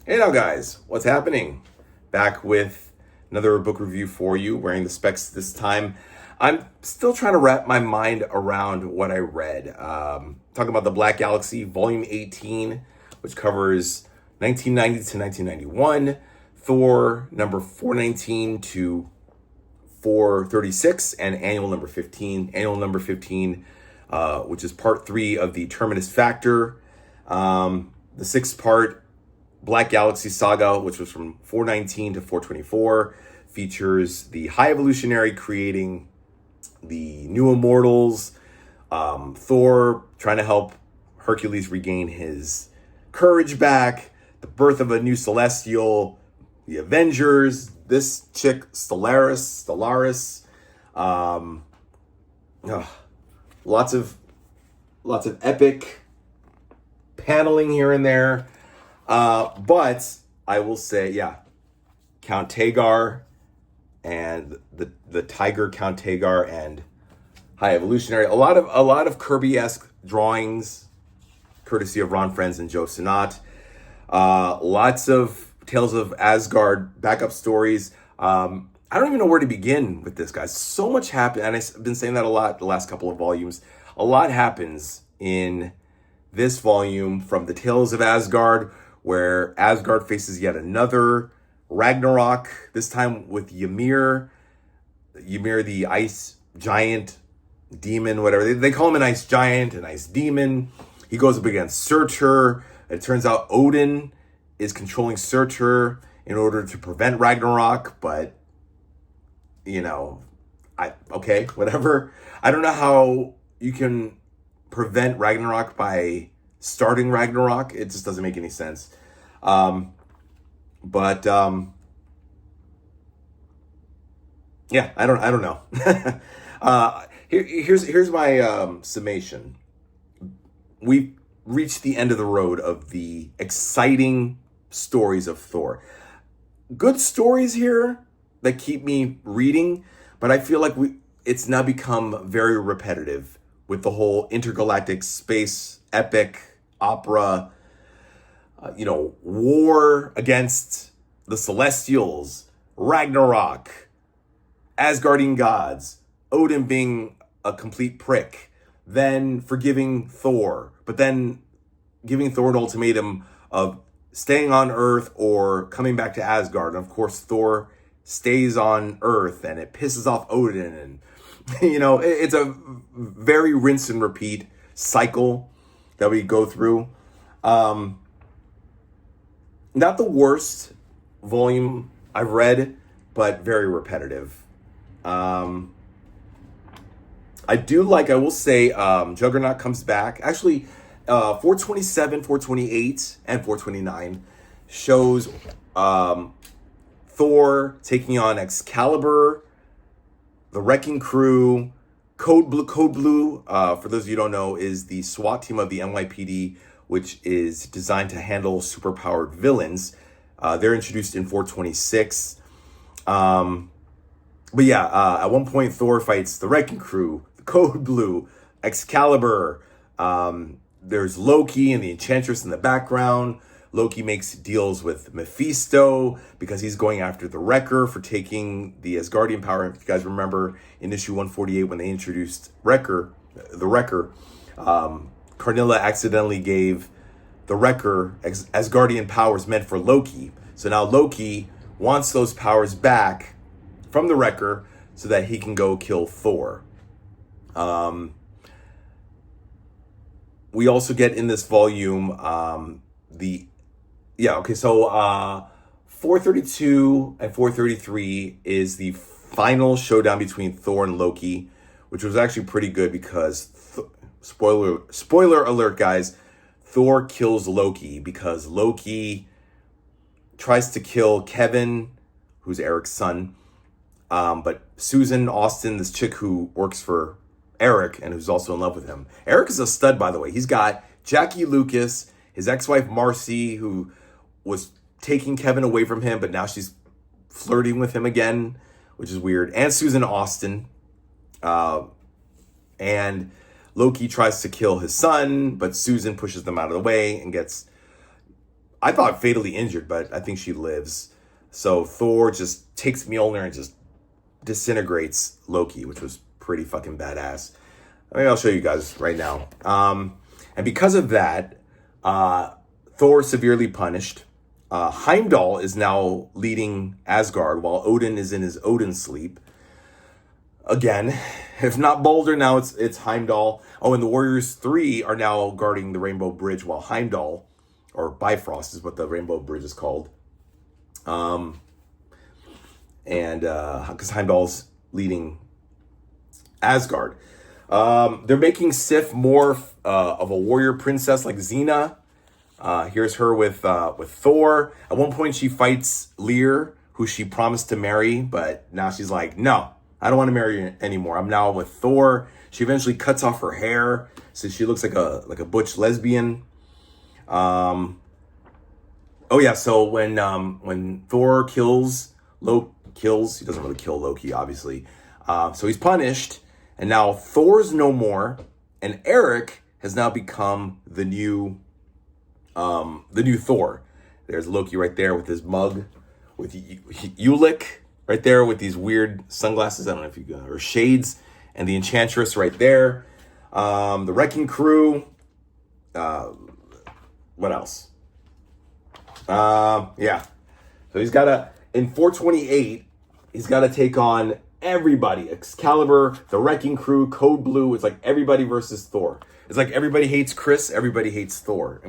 Hey now guys, what's happening? Back with another book review for you, wearing the specs this time. I'm still trying to wrap my mind around what I read. Talking about The Black Galaxy, Volume 18, which covers 1990 to 1991, Thor number 419 to 436, and annual number 15. Annual number 15, which is part 3 of the Terminus Factor. The sixth part, Black Galaxy Saga, which was from 419 to 424, features the High Evolutionary creating the New Immortals, Thor trying to help Hercules regain his courage back, the birth of a new Celestial, the Avengers, this chick Stellaris, lots of epic paneling here and there. But I will say, Count Tagar and the Tiger Count Tagar and High Evolutionary. A lot of Kirby-esque drawings, courtesy of Ron Frenz and Joe Sinat. Lots of Tales of Asgard backup stories. I don't even know where to begin with this, guys. So much happened, and I've been saying that a lot the last couple of volumes. A lot happens in this volume, from the Tales of Asgard, where Asgard faces yet another Ragnarok, this time with Ymir. Ymir, the ice giant demon, whatever. They call him an ice giant, an ice demon. He goes up against Surtur. It turns out Odin is controlling Surtur in order to prevent Ragnarok, but, whatever. I don't know how you can prevent Ragnarok by starting Ragnarok. It just doesn't make any sense. I don't know. Here's my summation. We've reached the end of the road of the exciting stories of Thor. Good stories here that keep me reading, but I feel like it's now become very repetitive with the whole intergalactic space epic opera, war against the Celestials, Ragnarok, Asgardian gods, Odin being a complete prick, then forgiving Thor, but then giving Thor an ultimatum of staying on Earth or coming back to Asgard. And of course, Thor stays on Earth, and it pisses off Odin. And, it's a very rinse and repeat cycle that we go through. Not the worst volume I've read, but very repetitive. I will say, Juggernaut comes back. Actually, 427, 428, and 429 shows Thor taking on Excalibur, the Wrecking Crew, Code Blue, for those of you who don't know, is the SWAT team of the NYPD, which is designed to handle superpowered villains. They're introduced in 426. At one point, Thor fights the Wrecking Crew, the Code Blue, Excalibur. There's Loki and the Enchantress in the background. Loki makes deals with Mephisto because he's going after the Wrecker for taking the Asgardian power. If you guys remember in issue 148 when they introduced the Wrecker, Carnilla accidentally gave the Wrecker Asgardian powers meant for Loki. So now Loki wants those powers back from the Wrecker so that he can go kill Thor. We also get in this volume 432 and 433 is the final showdown between Thor and Loki, which was actually pretty good because, spoiler alert, guys, Thor kills Loki because Loki tries to kill Kevin, who's Eric's son, but Susan Austin, this chick who works for Eric and who's also in love with him. Eric is a stud, by the way. He's got Jackie Lucas, his ex-wife Marcy, who was taking Kevin away from him, but now she's flirting with him again, which is weird. And Susan Austin. And Loki tries to kill his son, but Susan pushes them out of the way and gets I thought fatally injured, but I think she lives. So Thor just takes Mjolnir and just disintegrates Loki, which was pretty fucking badass. I mean, I'll show you guys right now. And because of that, Thor severely punished. Heimdall is now leading Asgard while Odin is in his Odin sleep. Again, if not Balder, now it's Heimdall. Oh, and the Warriors 3 are now guarding the Rainbow Bridge while Heimdall, or Bifrost is what the Rainbow Bridge is called. And because Heimdall's leading Asgard. They're making Sif more of a warrior princess like Xena. Here's her with Thor. At one point, she fights Lear, who she promised to marry, but now she's like, no, I don't want to marry you anymore. I'm now with Thor. She eventually cuts off her hair, so she looks like a butch lesbian. Oh yeah, so when Thor kills, he doesn't really kill Loki, obviously. So he's punished, and now Thor's no more, and Eric has now become the new Thor. There's Loki right there with his mug, with Ulick right there with these weird sunglasses. I don't know if you got, or shades, and the Enchantress right there. The Wrecking Crew. What else? Yeah. So he's got in 428, he's got to take on everybody. Excalibur, the Wrecking Crew, Code Blue. It's like everybody versus Thor. It's like everybody hates Chris, everybody hates Thor,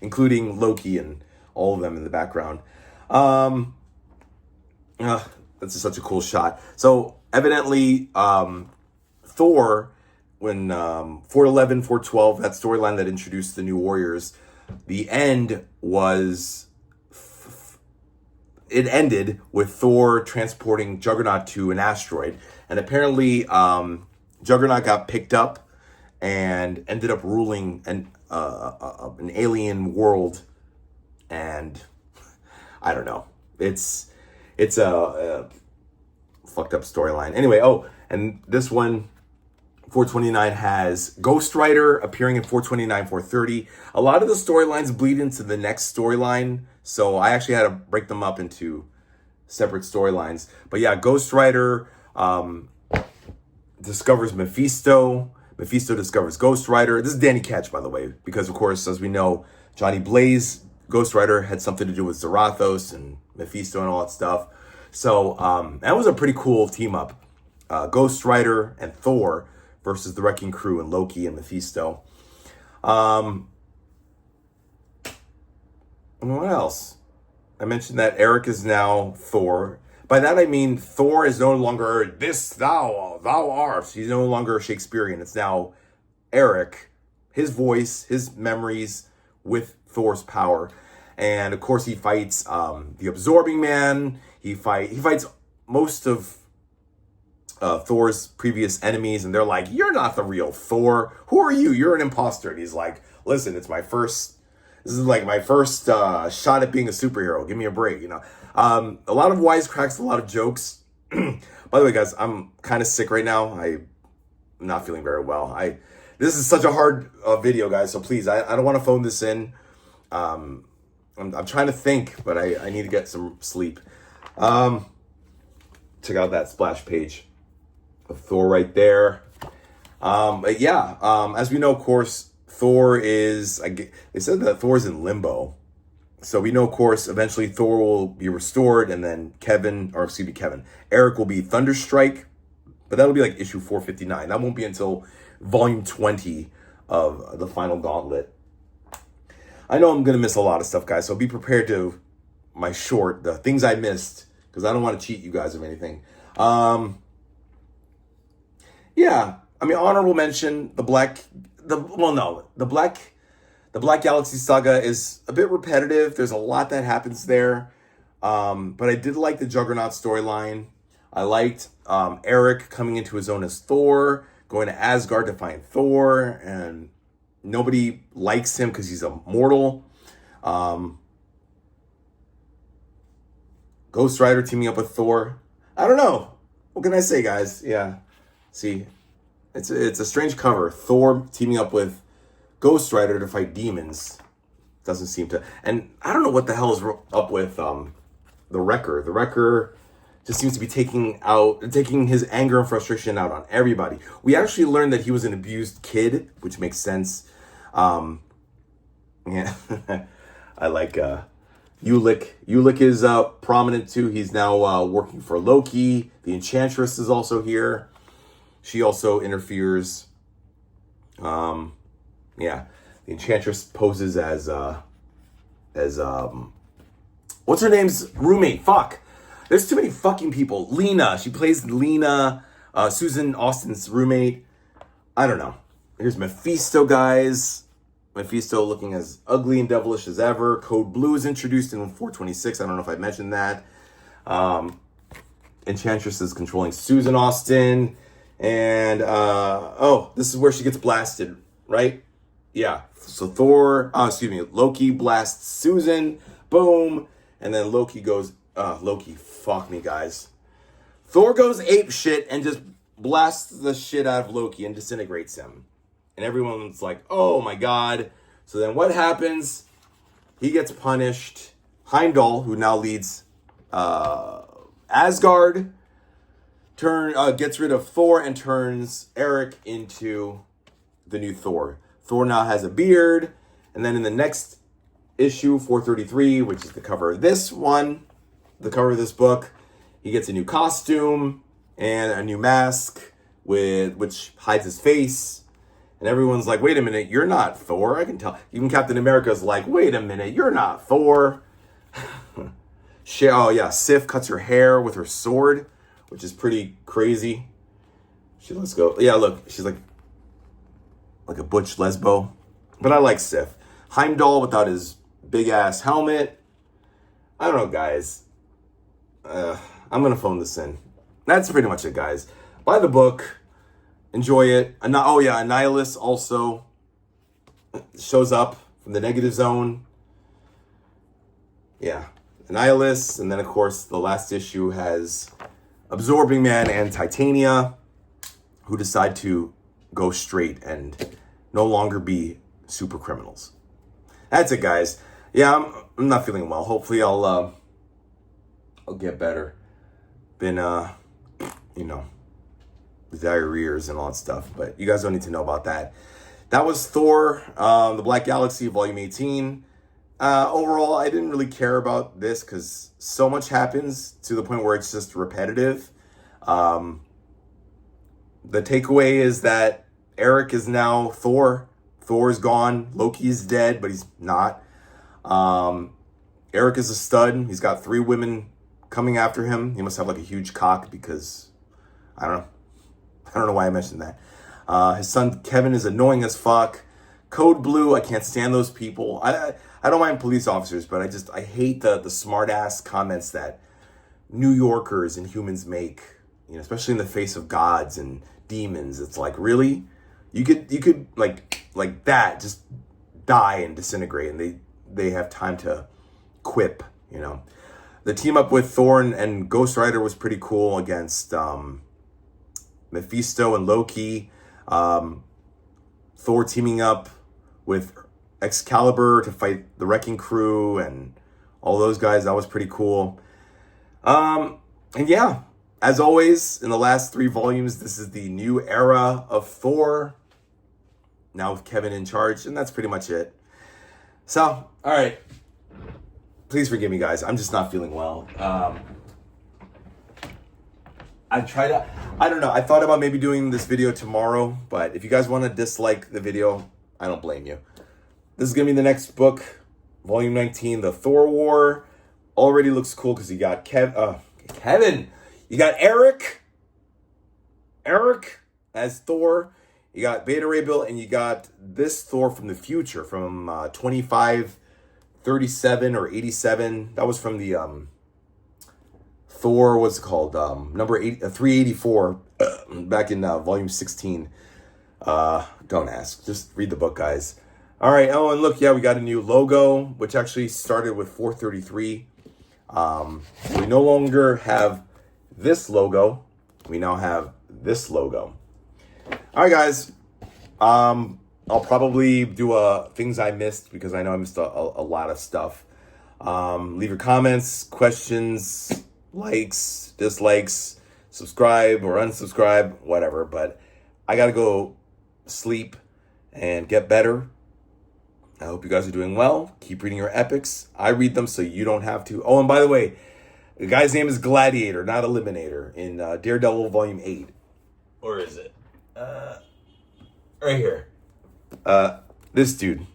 including Loki and all of them in the background. That's just such a cool shot. So evidently, Thor, when 411, 412, that storyline that introduced the new Warriors, the end was, it ended with Thor transporting Juggernaut to an asteroid. And apparently, Juggernaut got picked up and ended up ruling an alien world. And I don't know. It's a fucked up storyline. Anyway, and this one, 429, has Ghost Rider appearing in 429, 430. A lot of the storylines bleed into the next storyline, so I actually had to break them up into separate storylines. But yeah, Ghost Rider discovers Mephisto. Mephisto discovers Ghost Rider. This is Danny Ketch, by the way, because of course, as we know, Johnny Blaze, Ghost Rider, had something to do with Zarathos and Mephisto and all that stuff. So that was a pretty cool team up. Ghost Rider and Thor versus the Wrecking Crew and Loki and Mephisto. And what else? I mentioned that Eric is now Thor. By that I mean Thor is no longer this thou art. He's no longer Shakespearean. It's now Eric, his voice, his memories with Thor's power. And of course he fights the Absorbing Man. He fights most of Thor's previous enemies, and they're like, you're not the real Thor. Who are you? You're an imposter. And he's like, listen, this is like my first shot at being a superhero. Give me a break, you know. A lot of wisecracks, a lot of jokes. By the way, guys, I'm kind of sick right now. I'm not feeling very well. This is such a hard video, guys, so please, I don't want to phone this in. I'm trying to think, but I need to get some sleep. Check out that splash page of Thor right there. But yeah, as we know, of course, Thor is, they said that Thor's in limbo. So we know, of course, eventually Thor will be restored, and then Eric will be Thunderstrike, but that'll be like issue 459. That won't be until volume 20 of the final gauntlet. I know I'm going to miss a lot of stuff, guys, so be prepared to the things I missed, because I don't want to cheat you guys of anything. Yeah, I mean, honorable mention, the Black Galaxy Saga is a bit repetitive. There's a lot that happens there. But I did like the Juggernaut storyline. I liked Eric coming into his own as Thor, going to Asgard to find Thor, and nobody likes him because he's a mortal. Ghost Rider teaming up with Thor. I don't know. What can I say, guys? Yeah. See, it's a strange cover. Thor teaming up with Ghost Rider to fight demons. doesn't seem to. And I don't know what the hell is up with the Wrecker. The Wrecker just seems to be taking his anger and frustration out on everybody. We actually learned that he was an abused kid, which makes sense. Yeah, I like Ulick. Ulick is prominent too. He's now working for Loki. The Enchantress is also here. She also interferes. Yeah, the Enchantress poses as what's her name's roommate? Fuck. There's too many fucking people. Lena. She plays Lena, Susan Austen's roommate. I don't know. Here's Mephisto, guys. Mephisto looking as ugly and devilish as ever. Code Blue is introduced in 426. I don't know if I mentioned that. Enchantress is controlling Susan Austen. And, this is where she gets blasted, right? Yeah. So Loki blasts Susan. Boom. And then Loki goes, Loki, fuck me, guys. Thor goes ape shit and just blasts the shit out of Loki and disintegrates him. And everyone's like, oh my God. So then what happens? He gets punished. Heimdall, who now leads Asgard, gets rid of Thor and turns Eric into the new Thor. Thor now has a beard. And then in the next issue, 433, which is the cover of this one, the cover of this book, he gets a new costume and a new mask which hides his face. And everyone's like, wait a minute, you're not Thor. I can tell. Even Captain America's like, wait a minute, you're not Thor. Sif cuts her hair with her sword, which is pretty crazy. She lets go. Yeah, look, she's like a butch lesbo. But I like Sif. Heimdall without his big ass helmet. I don't know, guys. I'm going to phone this in. That's pretty much it, guys. Buy the book. Enjoy it. Annihilus also shows up from the negative zone. Yeah. Annihilus. And then, of course, the last issue has Absorbing Man and Titania, who decide to go straight and no longer be super criminals. That's it, guys. Yeah, I'm not feeling well. Hopefully I'll get better. Been, the diarrheas and all that stuff, but you guys don't need to know about that. That was Thor, the Black Galaxy, Volume 18. Overall, I didn't really care about this because so much happens to the point where it's just repetitive. The takeaway is that Eric is now Thor. Thor is gone. Loki is dead, but he's not. Eric is a stud. He's got 3 women coming after him. He must have like a huge cock because, I don't know why I mentioned that. His son Kevin is annoying as fuck. Code Blue, I can't stand those people. I don't mind police officers, but I hate the smart ass comments that New Yorkers and humans make, especially in the face of gods and demons. It's like, really? You could like that just die and disintegrate, and they have time to quip, The team up with Thor and Ghost Rider was pretty cool against Mephisto and Loki. Thor teaming up with Excalibur to fight the Wrecking Crew and all those guys. That was pretty cool. And yeah, as always, in the last 3 volumes, this is the new era of Thor. Now with Kevin in charge, and that's pretty much it. So, all right. Please forgive me, guys. I'm just not feeling well. I don't know. I thought about maybe doing this video tomorrow, but if you guys want to dislike the video, I don't blame you. This is going to be the next book, Volume 19, the Thor War. Already looks cool because you got Kevin. You got Eric as Thor. You got Beta Ray Bill, and you got this Thor from the future, from 2537 or 87. That was from the Thor, what's it called? Number 384, back in volume 16. Don't ask. Just read the book, guys. All right. Oh, and look, yeah, we got a new logo, which actually started with 433. We no longer have this logo. We now have this logo. All right, guys. I'll probably do things I missed, because I know I missed a lot of stuff. Leave your comments, questions, likes, dislikes, subscribe or unsubscribe, whatever. But I got to go sleep and get better. I hope you guys are doing well. Keep reading your epics. I read them so you don't have to. Oh, and by the way, the guy's name is Gladiator, not Eliminator, in Daredevil Volume 8. Or is it? Right here. This dude.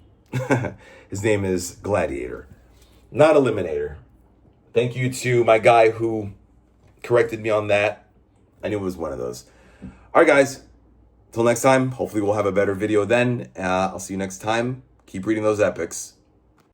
His name is Gladiator, not Eliminator. Thank you to my guy who corrected me on that. I knew it was one of those. All right, guys. Till next time. Hopefully we'll have a better video then. I'll see you next time. Keep reading those epics.